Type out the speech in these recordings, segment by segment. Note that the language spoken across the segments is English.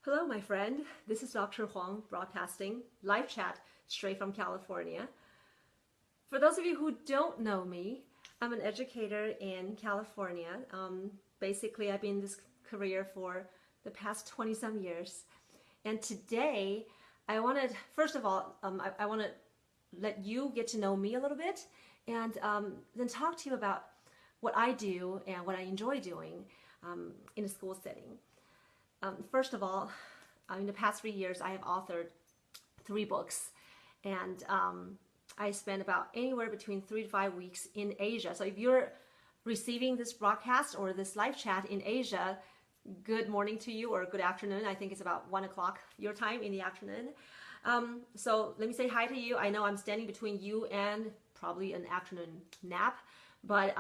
Hello, my friend. This is Dr. Huang broadcasting live chat straight from California. For those of you who don't know me, I'm an educator in California. Basically, I've been in this career for the past 20 some years. And today, I wanted, first of all, I want to let you get to know me a little bit and then talk to you about what I do and what I enjoy doing in a school setting. First of all, in the past 3 years, I have authored 3 books, and I spent about anywhere between 3 to 5 weeks in Asia. So if you're receiving this broadcast or this live chat in Asia, good morning to you, or good afternoon. I think it's about 1 o'clock your time in the afternoon. So let me say hi to you. I know I'm standing between you and probably an afternoon nap, but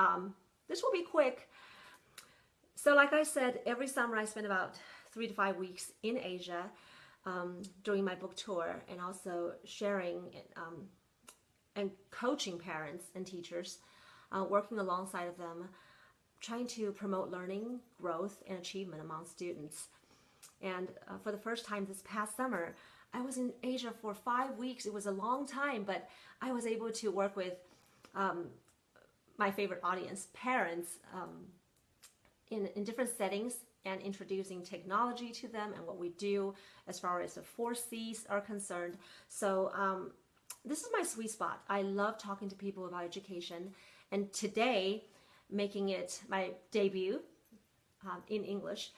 this will be quick. So like I said, every summer I spend about 3 to 5 weeks in Asia during my book tour, and also sharing and coaching parents and teachers, working alongside of them, trying to promote learning, growth, and achievement among students. And for the first time this past summer, I was in Asia for 5 weeks. It was a long time, but I was able to work with my favorite audience, parents, in different settings, and introducing technology to them and what we do as far as the 4 C's are concerned. So this is my sweet spot. I love talking to people about education, and today, making it my debut in English.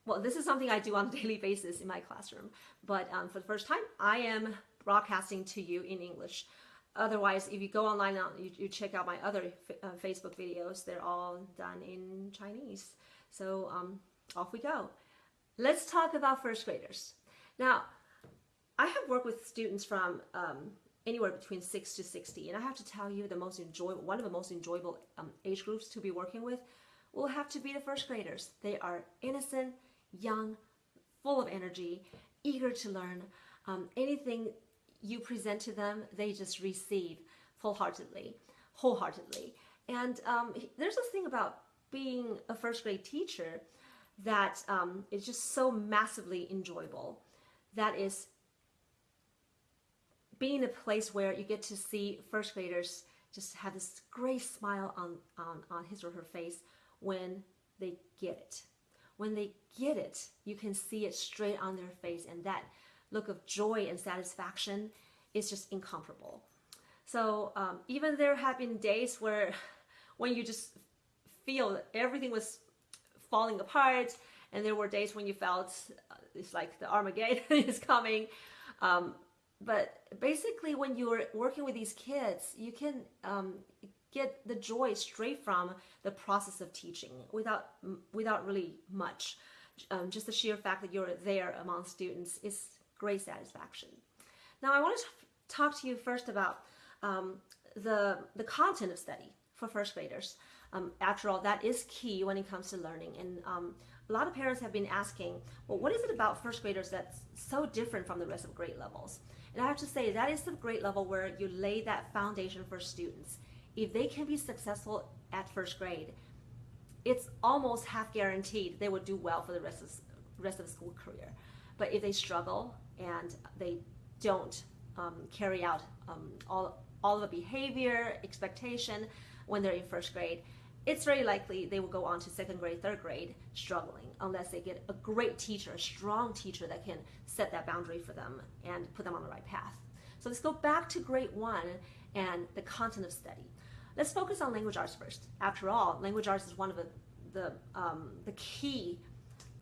Well, this is something I do on a daily basis in my classroom, but for the first time, I am broadcasting to you in English. Otherwise, if you go online now, you check out my other Facebook videos, they're all done in Chinese. So off we go. Let's talk about first graders. Now, I have worked with students from anywhere between 6 to 60, and I have to tell you, one of the most enjoyable age groups to be working with will have to be the first graders. They are innocent, young, full of energy, eager to learn. Anything you present to them, they just receive wholeheartedly. And there's this thing about being a first grade teacher that is just so massively enjoyable. That is being in a place where you get to see first graders just have this great smile on his or her face when they get it. When they get it, you can see it straight on their face, and that look of joy and satisfaction is just incomparable. So even there have been days when you just feel that everything was falling apart, and there were days when you felt it's like the Armageddon is coming. But basically, when you're working with these kids, you can get the joy straight from the process of teaching without really much. Just the sheer fact that you're there among students is great satisfaction. Now, I want to talk to you first about the content of study for first graders. After all, that is key when it comes to learning. And a lot of parents have been asking, well, what is it about first graders that's so different from the rest of grade levels? And I have to say, that is the grade level where you lay that foundation for students. If they can be successful at first grade, it's almost half guaranteed they will do well for the rest of the school career. But if they struggle and they don't carry out all of the behavior, expectation when they're in first grade, it's very likely they will go on to second grade, third grade struggling, unless they get a great teacher, a strong teacher that can set that boundary for them and put them on the right path. So let's go back to grade 1 and the content of study. Let's focus on language arts first. After all, language arts is one of the key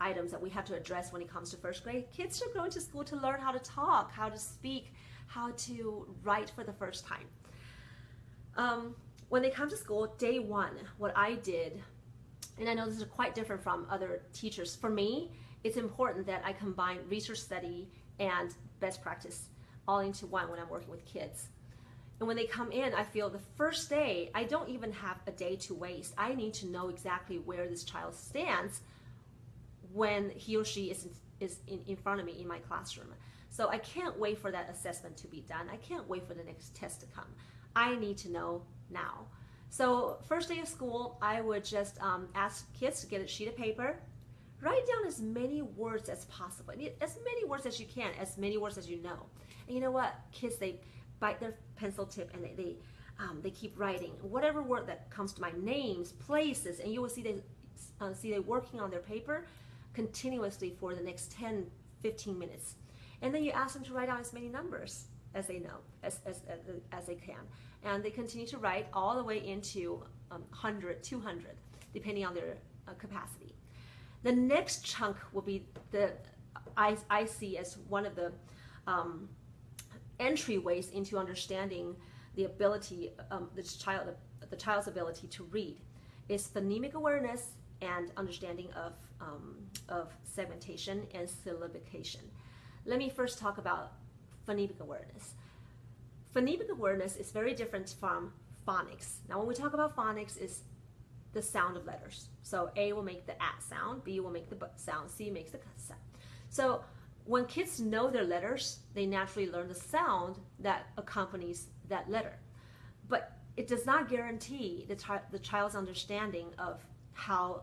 items that we have to address when it comes to first grade. Kids are going to school to learn how to talk, how to speak, how to write for the first time. When they come to school, day 1, what I did, and I know this is quite different from other teachers, for me, it's important that I combine research study and best practice all into one when I'm working with kids. And when they come in, I feel the first day, I don't even have a day to waste. I need to know exactly where this child stands when he or she is in front of me in my classroom. So I can't wait for that assessment to be done. I can't wait for the next test to come. I need to know now. So first day of school, I would just ask kids to get a sheet of paper, write down as many words as possible. As many words as you can, as many words as you know. And you know what? Kids, they bite their pencil tip and they keep writing. Whatever word that comes to mind, names, places, and you will see they working on their paper continuously for the next 10, 15 minutes. And then you ask them to write down as many numbers as they know, as they can. And they continue to write all the way into 100, 200, depending on their capacity. The next chunk will be I see as one of the entryways into understanding the ability, the child's ability to read, is phonemic awareness and understanding of segmentation and syllabication. Let me first talk about phonemic awareness. Phonemic awareness is very different from phonics. Now, when we talk about phonics, is the sound of letters. So A will make the A sound, B will make the B sound, C makes the K sound. So when kids know their letters, they naturally learn the sound that accompanies that letter. But it does not guarantee the child's understanding of how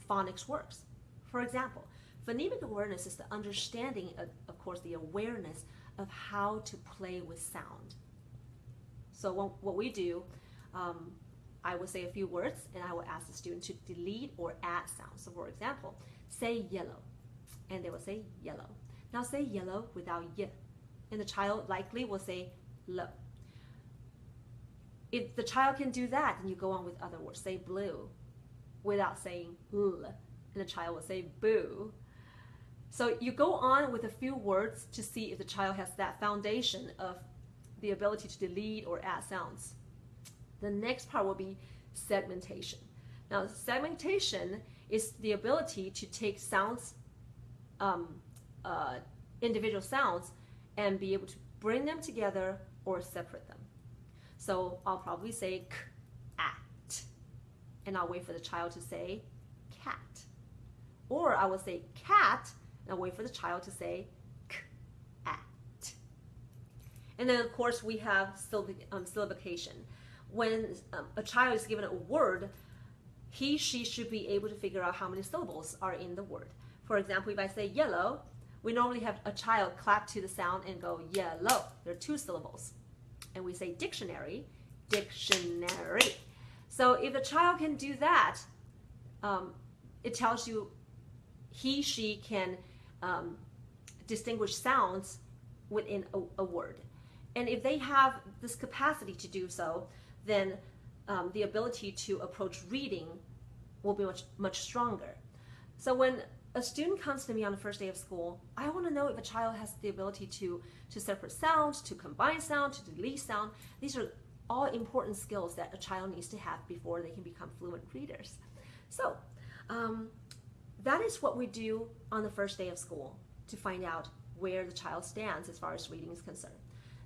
phonics works. For example, phonemic awareness is the understanding, of course, the awareness of how to play with sound. So what we do, I will say a few words and I will ask the student to delete or add sounds. So for example, say yellow, and they will say yellow. Now say yellow without y, and the child likely will say lo. If the child can do that, then you go on with other words. Say blue without saying l, and the child will say boo. So you go on with a few words to see if the child has that foundation of the ability to delete or add sounds. The next part will be segmentation. Now, segmentation is the ability to take sounds, individual sounds, and be able to bring them together or separate them. So I'll probably say k, at, and I'll wait for the child to say cat. Or I will say cat, and I'll wait for the child to say k, at. And then, of course, we have syllabication. When a child is given a word, he, she should be able to figure out how many syllables are in the word. For example, if I say yellow, we normally have a child clap to the sound and go yellow. There are 2 syllables. And we say dictionary, dictionary. So if the child can do that, it tells you he, she can distinguish sounds within a word. And if they have this capacity to do so, then the ability to approach reading will be much stronger. So when a student comes to me on the first day of school, I want to know if a child has the ability to separate sounds, to combine sound, to delete sound. These are all important skills that a child needs to have before they can become fluent readers. So that is what we do on the first day of school to find out where the child stands as far as reading is concerned.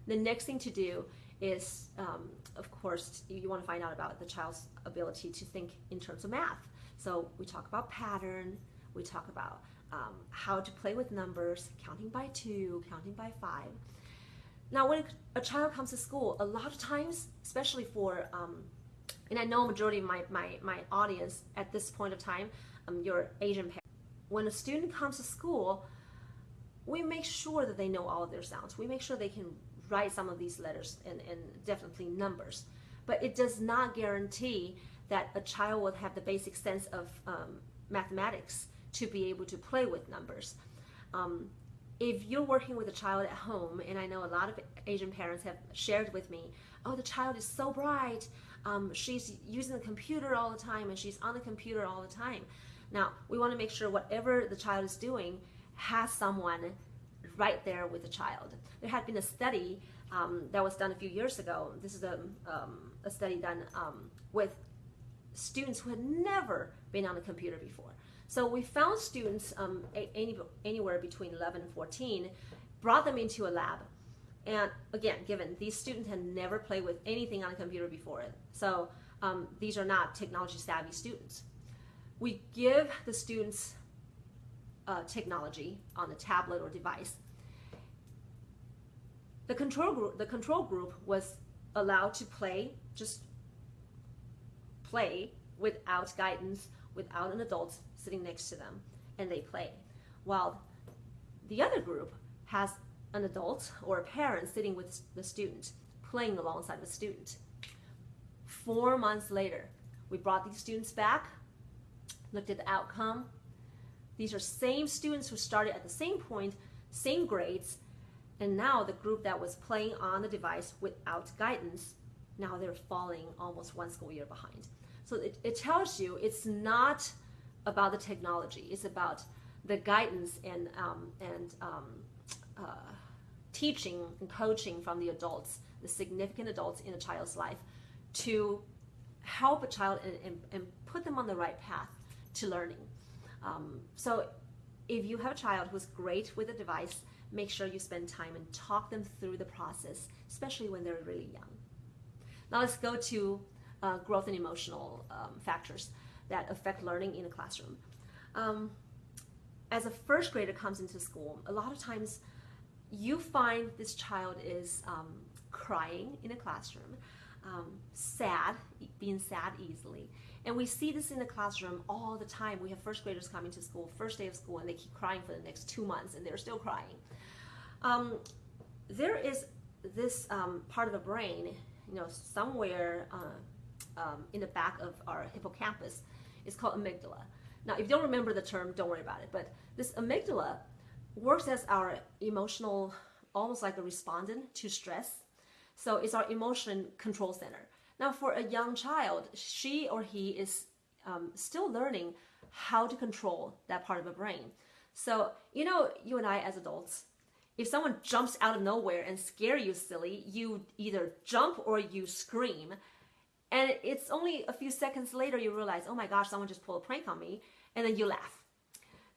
The next thing to do is, of course, you want to find out about the child's ability to think in terms of math. So we talk about pattern, we talk about how to play with numbers, counting by 2, counting by 5. Now, when a child comes to school, a lot of times, especially for, and I know a majority of my audience at this point of time, you're Asian parents. When a student comes to school, we make sure that they know all of their sounds. We make sure they can write some of these letters and definitely numbers. But it does not guarantee that a child will have the basic sense of mathematics to be able to play with numbers. If you're working with a child at home, and I know a lot of Asian parents have shared with me, oh, the child is so bright, she's using the computer all the time, and she's on the computer all the time. Now, we want to make sure whatever the child is doing has someone right there with the child. There had been a study that was done a few years ago. This is a study done with students who had never been on a computer before. So we found students anywhere between 11 and 14, brought them into a lab. And again, given these students had never played with anything on a computer before, so these are not technology savvy students. We give the students technology on a tablet or device. The control group was allowed to play, just play without guidance, without an adult sitting next to them. and they play. While the other group has an adult or a parent sitting with the student, playing alongside the student. 4 months later, we brought these students back, looked at the outcome. These are same students who started at the same point, same grades, and now the group that was playing on the device without guidance, now they're falling almost 1 school year behind. So it tells you it's not about the technology, it's about the guidance and teaching and coaching from the adults, the significant adults in a child's life, to help a child and put them on the right path to learning. So if you have a child who's great with a device, make sure you spend time and talk them through the process, especially when they're really young. Now let's go to growth and emotional factors that affect learning in a classroom. As a first grader comes into school, a lot of times you find this child is crying in a classroom, sad, being sad easily. And we see this in the classroom all the time. We have first graders coming to school, first day of school, and they keep crying for the next 2 months, and they're still crying. There is this part of the brain, somewhere in the back of our hippocampus. It's called amygdala. Now, if you don't remember the term, don't worry about it. But this amygdala works as our emotional, almost like a respondent to stress. So it's our emotion control center. Now, for a young child, she or he is still learning how to control that part of the brain. So, you and I as adults, if someone jumps out of nowhere and scare you silly, you either jump or you scream. And it's only a few seconds later you realize, oh my gosh, someone just pulled a prank on me, and then you laugh.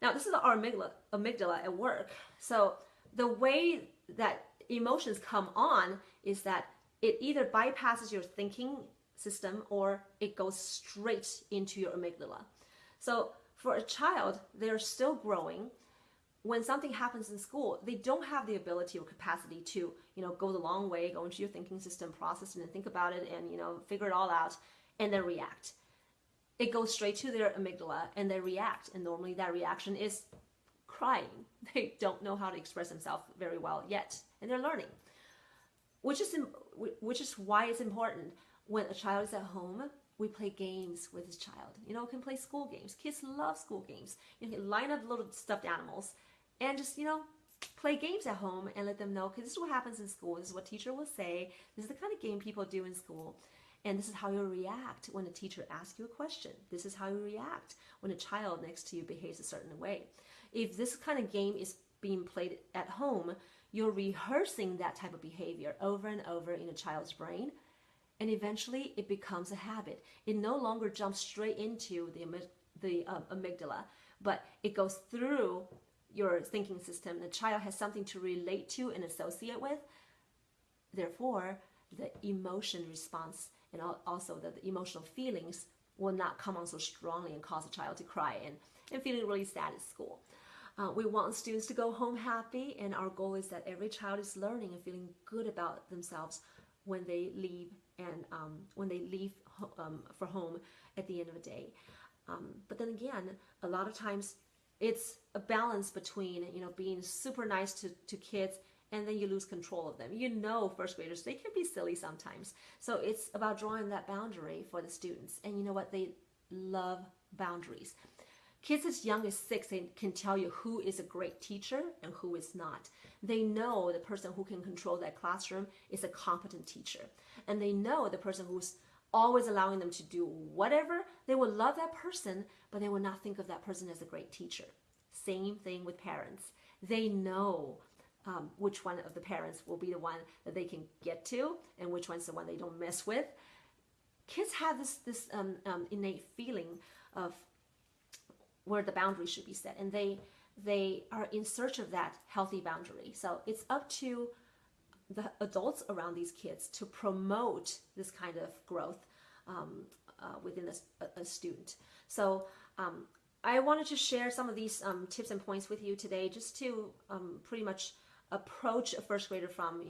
Now, this is our amygdala at work. So the way that emotions come on is that it either bypasses your thinking system or it goes straight into your amygdala. So for a child, they're still growing. When something happens in school, they don't have the ability or capacity to, go the long way, go into your thinking system, process it and think about it and, figure it all out and then react. It goes straight to their amygdala and they react. And normally that reaction is crying. They don't know how to express themselves very well yet, and they're learning. Which is why it's important when a child is at home, we play games with his child. Can play school games. Kids love school games. You can line up little stuffed animals and just, play games at home and let them know, okay, this is what happens in school. This is what teacher will say. This is the kind of game people do in school. And this is how you react when a teacher asks you a question. This is how you react when a child next to you behaves a certain way. If this kind of game is being played at home, you're rehearsing that type of behavior over and over in a child's brain, and eventually it becomes a habit. It no longer jumps straight into the amygdala, but it goes through your thinking system. The child has something to relate to and associate with. Therefore, the emotion response and also the emotional feelings will not come on so strongly and cause a child to cry and feeling really sad at school. We want students to go home happy, and our goal is that every child is learning and feeling good about themselves when they leave for home at the end of the day. But then again, a lot of times it's a balance between being super nice to kids, and then you lose control of them. First graders, they can be silly sometimes. So it's about drawing that boundary for the students. And you know what? They love boundaries. Kids as young as 6 can tell you who is a great teacher and who is not. They know the person who can control that classroom is a competent teacher. And they know the person who's always allowing them to do whatever, they will love that person, but they will not think of that person as a great teacher. Same thing with parents. They know which one of the parents will be the one that they can get to and which one's the one they don't mess with. Kids have this innate feeling of where the boundary should be set, and they are in search of that healthy boundary. So it's up to the adults around these kids to promote this kind of growth within a student. So I wanted to share some of these tips and points with you today, just to pretty much approach a first grader from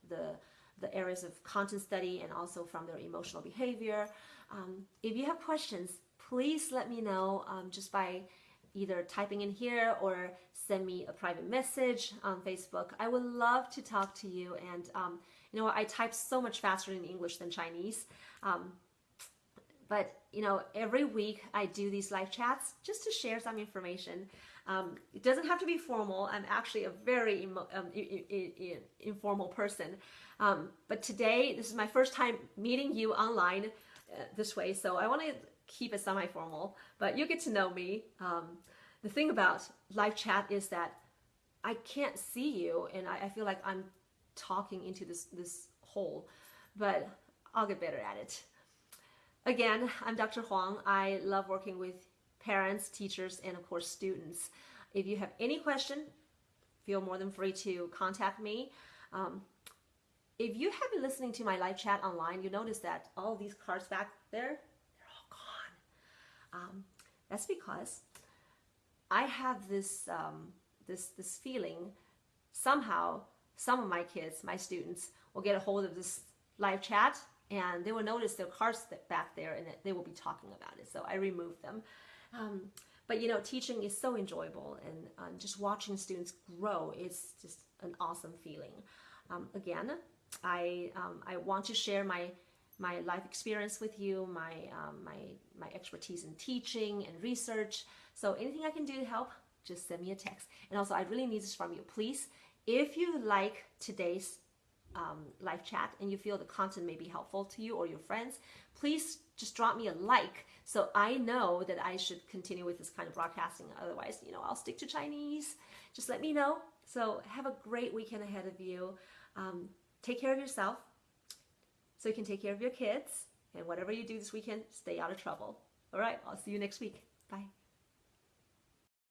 the areas of content study and also from their emotional behavior. If you have questions, please let me know just by either typing in here or send me a private message on Facebook. I would love to talk to you. And you know, I type so much faster in English than Chinese. But you know, every week I do these live chats just to share some information. It doesn't have to be formal. I'm actually a very informal person. But today, this is my first time meeting you online this way, so I want to keep it semi-formal, but you get to know me. The thing about live chat is that I can't see you, and I feel like I'm talking into this hole, but I'll get better at it. Again, I'm Dr. Huang. I love working with parents, teachers, and of course students. If you have any question, feel more than free to contact me. If you have been listening to my live chat online, you notice that all these cards back there, they're all gone. That's because I have this this feeling somehow some of my kids, my students, will get a hold of this live chat and they will notice their cards back there and they will be talking about it. So I removed them. But you know, teaching is so enjoyable, and just watching students grow is just an awesome feeling. Again, I want to share my life experience with you, my expertise in teaching and research. So anything I can do to help, just send me a text. And also, I really need this from you. Please, if you like today's live chat and you feel the content may be helpful to you or your friends, please just drop me a like so I know that I should continue with this kind of broadcasting. Otherwise, you know, I'll stick to Chinese. Just let me know. So have a great weekend ahead of you. Take care of yourself so you can take care of your kids. And whatever you do this weekend, stay out of trouble. All right, I'll see you next week. Bye.